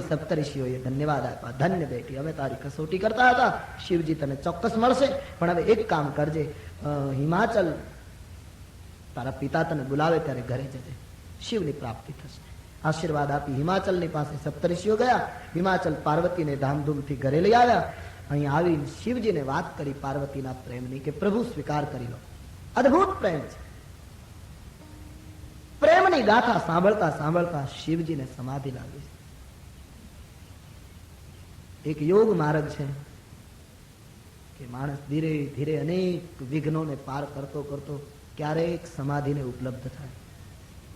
સપ્તર્ષિઓએ ધન્યવાદ આપ્યા. ધન્ય બેટી, અમે તારી કસોટી કરતા હતા, શિવજી તને ચોક્કસ મળશે, પણ હવે એક કામ કરજે, હિમાચલ તારા પિતા તને બોલાવે ત્યારે ઘરે જજે, શિવની પ્રાપ્તિ થશે. આશીર્વાદ આપી હિમાચલની પાસે સપ્તર્ષિઓ ગયા. હિમાચલ પાર્વતીને ધામધૂમથી ઘરે લઈ આવ્યા. અહીં આવી શિવજીને વાત કરી પાર્વતીના પ્રેમની કે પ્રભુ સ્વીકાર કરી લો. અદભુત પ્રેમ છે. પ્રેમની ગાથા સાંભળતા સાંભળતા શિવજીને સમાધિ લાગી છે. એક યોગ માર્ગ છે કે માણસ ધીરે ધીરે અનેક વિઘ્નોને પાર કરતો કરતો ક્યારેક સમાધિને ઉપલબ્ધ થાય.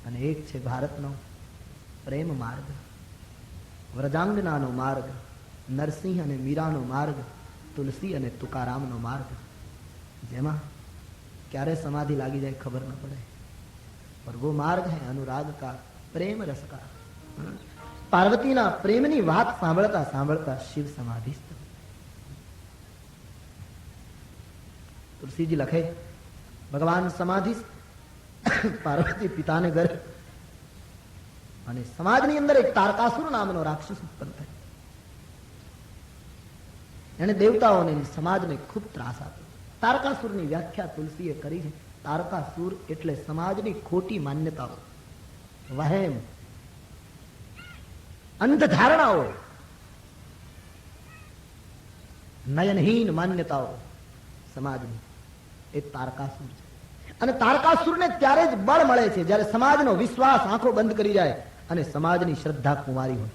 અને એક છે ભારતનો પ્રેમ માર્ગ, વ્રજાંગનાનો માર્ગ, નરસિંહ અને મીરાનો માર્ગ, તુલસી અને તુકારામનો માર્ગ, જેમાં ક્યારે સમાધિ લાગી જાય ખબર ન પડે. और वो मार्ग है अनुराग का, प्रेम रस का. पार्वतीना प्रेमनी વાત સાંભળતા સાંભળતા શિવ સમાધિસ્થ. તુલસીજી લખે, ભગવાન સમાધિસ્થ, પાર્વતી પિતાને ઘરે, અને સમાજની અંદર એક તારકાસુર નામનો રાક્ષસ ઉત્પન્ન થાય. એને દેવતાઓને સમાજને ખૂબ ત્રાસ આપ્યો. તારકાસુરની વ્યાખ્યા તુલસીએ કરી છે. તારકાસુર એટલે સમાજની ખોટી માન્યતાઓ, વહેમ, અંધધારણાઓ, નયનહીન માન્યતાઓ સમાજની, એ તારકાસુર છે. અને તારકાસુરને ત્યારે જ બળ મળે છે જ્યારે સમાજનો વિશ્વાસ આંખો બંધ કરી જાય અને સમાજની શ્રદ્ધા કુંવારી હોય.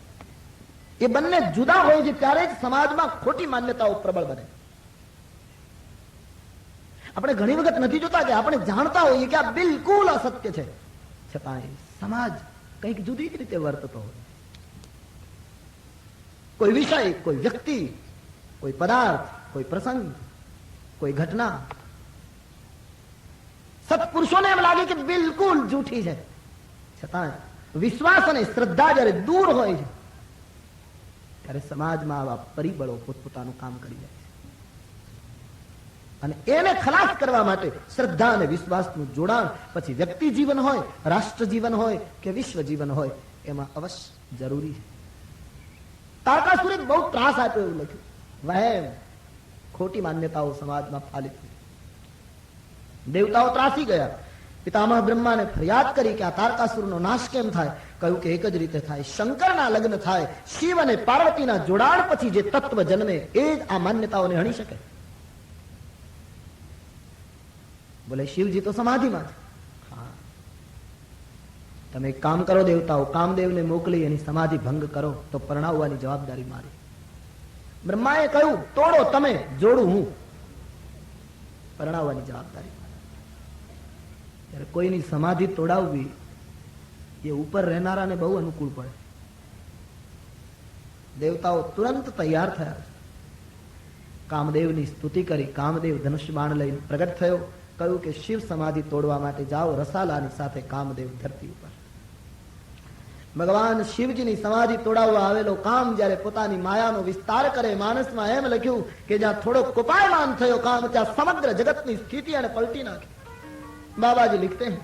એ બંને જુદા હોય છે ત્યારે જ સમાજમાં ખોટી માન્યતાઓ પ્રબળ બને. આપણે ઘણી વખત નથી જોતા કે આપણે જાણતા હોઈએ કે આ બિલકુલ અસત્ય છે, છતાં સમાજ કંઈક જુદી જ રીતે વર્તતો હોય. કોઈ વિષય, કોઈ વ્યક્તિ, કોઈ પદાર્થ, કોઈ પ્રસંગ, કોઈ ઘટના, સત્પુરુષોને એમ લાગે કે બિલકુલ જૂઠી છે, છતાં વિશ્વાસ અને શ્રદ્ધા જયારે દૂર હોય છે ત્યારે સમાજમાં આવા પરિબળો પોતપોતાનું કામ કરી જાય છે. અને એને ખલાસ કરવા માટે શ્રદ્ધા અને વિશ્વાસનું જોડાણ પછી વ્યક્તિ જીવન હોય, રાષ્ટ્ર જીવન હોય કે વિશ્વ જીવન હોય, એમાં અવશ્ય જરૂરી છે. તારકાસુરે બહુ ત્રાસ આપ્યો એવું લખ્યું. વહેમ, ખોટી માન્યતાઓ સમાજમાં ફાલિત થઈ. દેવતાઓ ત્રાસી ગયા. પિતામહ બ્રહ્માને ફરિયાદ કરી કે આ તારકાસુરનો નાશ કેમ થાય? કહ્યું કે એક જ રીતે થાય, શંકરના લગ્ન થાય, શિવ અને પાર્વતીના જોડાણ પછી જે તત્વ જન્મે એ જ આ માન્યતાઓને હણી શકે. બોલે શિવજી તો સમાધિમાં છે. હા, તમે એક કામ કરો દેવતાઓ, કામદેવને મોકલી એની સમાધિ ભંગ કરો તો પરણાવવાની જવાબદારી મારી. બ્રહ્માએ કહ્યું તોડો તમે, જોડું હું, પરણાવવાની જવાબદારી. ત્યારે કોઈની સમાધિ તોડાવવી એ ઉપર રહેનારાને બહુ અનુકૂળ પડે. દેવતાઓ તુરંત તૈયાર થયા. કામદેવની સ્તુતિ કરી. કામદેવ ધનુષ બાણ લઈને પ્રગટ થયો. કહ્યું કે શિવ સમાધિ તોડવા માટે જાઓ રસાલાની સાથે. કામદેવ ધરતી ઉપર. ભગવાન શિવજીની સમાધિ તોડાવવા આવેલો કામ જયારે પોતાની માયાનો વિસ્તાર કરે, માનસમાં એમ લખ્યું કે જ્યાં થોડો કોપાયમાન થયો કામ, ત્યાં સમગ્ર જગતની સ્થિતિ અને પલટી નાખી. बाबाजी लिखते हैं,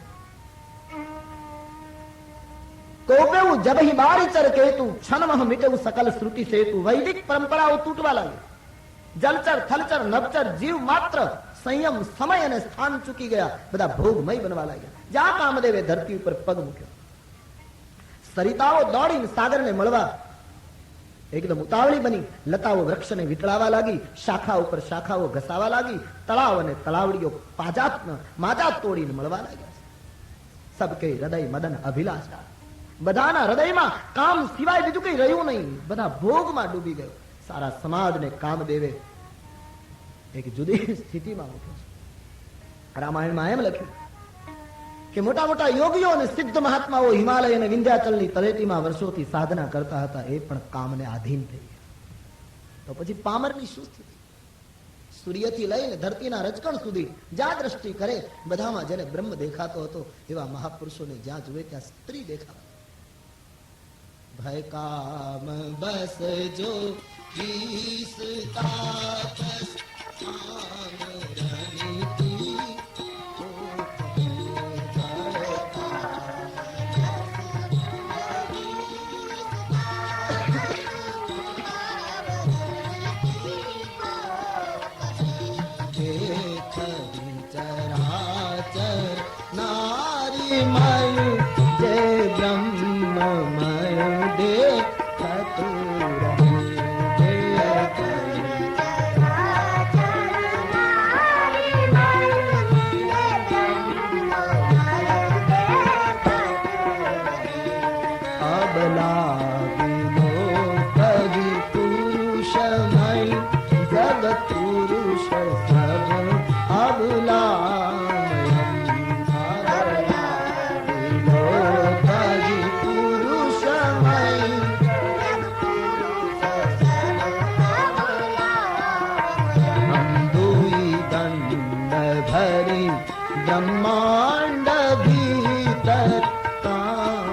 कोपेऊ जब ही बारी चर केतु, क्षण मह मिटेऊ सकल श्रुति सेतु. वैदिक परंपराओं तूटवा लागी. जलचर, थलचर, नभचर जीव मात्र संयम, समय અને સ્થાન ચૂકી ગયા. બધા ભોગમય બનવા લાગ્યા. જ્યાં કામદેવે ધરતી ઉપર પગ મૂક્યો, સરિતાઓ દોડીને સાગરને મળવા એકદમ ઉતાવળી બની. લતાઓ વૃક્ષને વીંટળાવા લાગી. શાખા ઉપર શાખાઓ ઘસાવા લાગી. તળાવ અને તળાવડીઓ માજા તોડીને મળવા લાગ્યા. સબકે હૃદય મદન અભિલાષા. બધાના હૃદયમાં કામ સિવાય બીજું કઈ રહ્યું નહીં. બધા ભોગમાં ડૂબી ગયો. સારા સમાજને કામદેવે એક જુદી સ્થિતિમાં મૂક્યો છે. રામાયણમાં એમ લખ્યું કે મોટા મોટા યોગીઓ અને સિદ્ધ મહાત્માઓ હિમાલય અને વિંધ્યાચલની તળેટીમાં વર્ષોથી સાધના કરતા હતા. એ પણ કામને આધીન થઈ ગયા. તો પછી પામરની શું સ્થિતિ? સૂર્યથી લઈને ધરતીના રજકણ સુધી જ્યાં દ્રષ્ટિ કરે બધામાં જેને બ્રહ્મ દેખાતો હતો એવા મહાપુરુષોને જ્યાં જુએ ત્યાં સ્ત્રી દેખાવા. ભય કામ બસ જો જીસ તાપસ બ્રહ્માંડ ભીતર કામ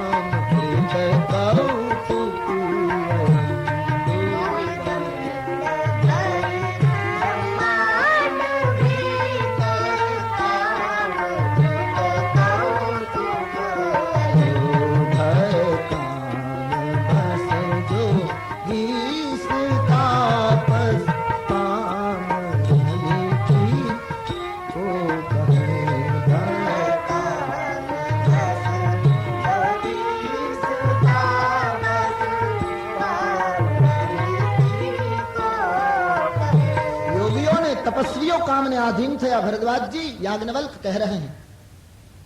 तपस्वियों काम ने आधीन थया। भरद्वाज जी याज्ञवल्क कह रहे हैं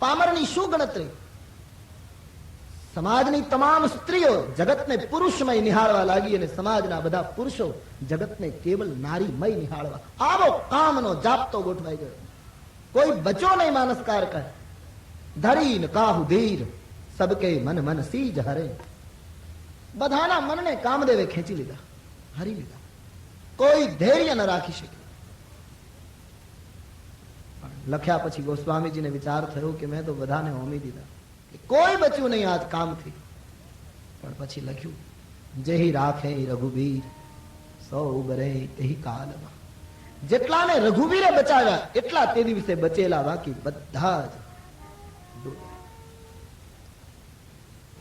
पामरनी शू गणतरी समाजनी तमाम स्त्रीओ जगतने पुरुषमय निहाळवा लागी અને સમાજના બધા પુરુષો જગતને કેવલ નારીમય નિહાળવા આવો કામનો જાપતો ગોઠવાઈ ગયો। કોઈ બચો નહીં માનસકાર કહે ધરીન કાહુ ધીર સબકે મન મન સીજ હરે। બધાના મનને કામદેવે ખેંચી લીધા, હરી લીધા, કોઈ ધૈર્ય ન રાખી શકે। લખ્યા પછી ગોસ્વામીજીને વિચાર થયો કે મેં તો બધાને હોમી દીધા, કોઈ બચ્યું નહીં આજ કામથી। પણ પછી લખ્યું જેહી રાખે રઘુવીર સૌ ઉબરે તેહી કાલમાં। જેટલાને રઘુવીરે બચાવ્યા એટલા તે દિવસે બચેલા, બાકી બધા જ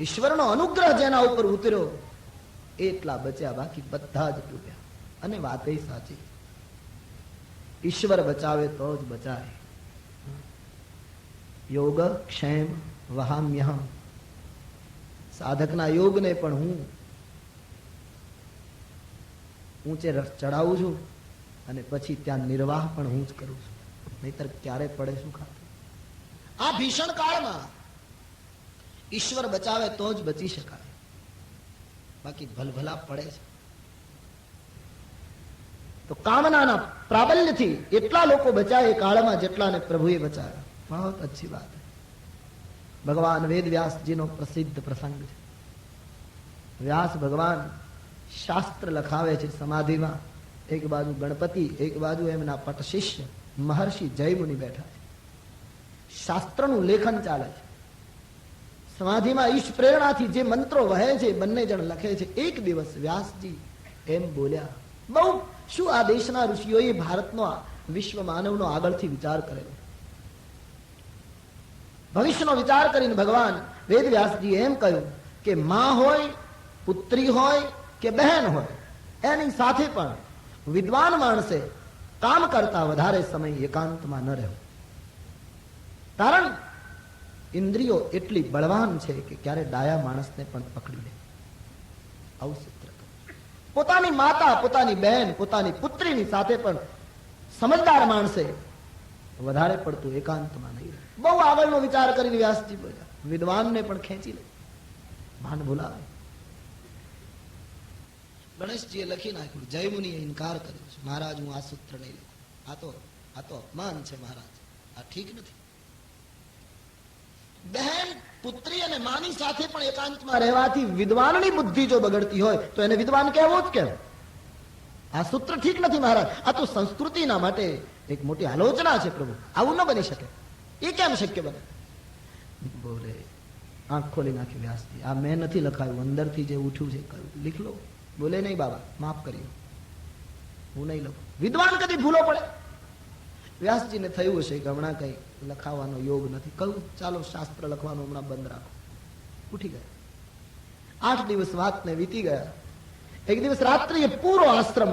ઈશ્વરનો અનુગ્રહ જેના ઉપર ઉતર્યો એટલા બચ્યા, બાકી બધા જ ડૂબ્યા। અને વાત એ સાચી, ઈશ્વર બચાવે તો જ બચાય। યોગ ક્ષેમ વહામ્યહમ, સાધકના યોગને પણ હું ઊંચે ચડાવું છું અને પછી ત્યાં નિર્વાહ પણ હું જ કરું છું, નહીતર ક્યારે પડે શું ખાતું। આ ભીષણ કાળમાં ઈશ્વર બચાવે તો જ બચી શકાય, બાકી ભલભલા પડે છે। તો કામનાના પ્રાબલ્યથી એટલા લોકો બચાય એ કાળમાં જેટલાને પ્રભુએ બચાવ્યા। बहुत अच्छी बात है। भगवान वेद व्यास जी नो प्रसिद्ध प्रसंग है। व्यास भगवान शास्त्र लखावे छे समाधि में, एक बाजू गणपति एक बाजू एमना पट शिष्य महर्षि जयमुनि बैठा है। शास्त्र नु लेखन चाले छे। समाधि में ईश प्रेरणा थी जे मंत्रो वहे छे बन्ने जण लखे छे। एक दिवस व्यास जी एम बोल्या, बहु शू आ देशना ऋषिओए भारतनो विश्व मानवनो આગળથી વિચાર કરેલો, ભવિષ્યનો વિચાર કરીને ભગવાન વેદવ્યાસજી એમ કહ્યું કે માં હોય, પુત્રી હોય કે બહેન હોય, એની સાથે પણ વિદ્વાન માણસે કામ કરતા વધારે સમય એકાંતમાં ન રહેવું। કારણ ઇન્દ્રિયો એટલી બળવાન છે કે ક્યારે ડાયા માણસને પણ પકડી લે। આવું સૂત્ર પોતાની માતા, પોતાની બહેન, પોતાની પુત્રીની સાથે પણ સમજદાર માણસે વધારે પડતું એકાંતમાં નહીં રહે। બહુ આગળનો વિચાર કરીને વ્યાસજી બોલ્યા, વિદ્વાનને પણ ખેંચી લે, ભાન ભૂલાવે। ગણેશજીએ લખી નાખ્યું, જયમુનિએ ઇનકાર કર્યો છે, મહારાજ હું આ સૂત્ર નહીં લખું, આ તો અપમાન છે મહારાજ, આ ઠીક નથી। બહેન, પુત્રી અને માની સાથે પણ એકાંતમાં રહેવાથી વિદ્વાનની બુદ્ધિ જો બગડતી હોય તો એને વિદ્વાન કહેવું જ કેમ? આ સૂત્ર ઠીક નથી મહારાજ, આ તો સંસ્કૃતિના માટે એક મોટી આલોચના છે પ્રભુ, આવું ન બની શકે, એ કેમ શક્ય બને? બોલે આંખ ખોલી નાખી વ્યાસજી, આ મેં નથી લખાયું, અંદરથી જે ઉઠ્યું છે કહ્યું લીખ લો। બોલે નહીં બાબા માફ કર્યો, હું નહીં લખું, વિદ્વાન કદી ભૂલો પડે। વ્યાસજીને થયું હશે કે હમણાં કઈ લખાવાનો યોગ નથી, કહું ચાલો શાસ્ત્ર લખવાનું હમણાં બંધ રાખો, ઉઠી ગયા। 8 દિવસ વાતને વીતી ગયા। એક દિવસ રાત્રિએ પૂરો આશ્રમ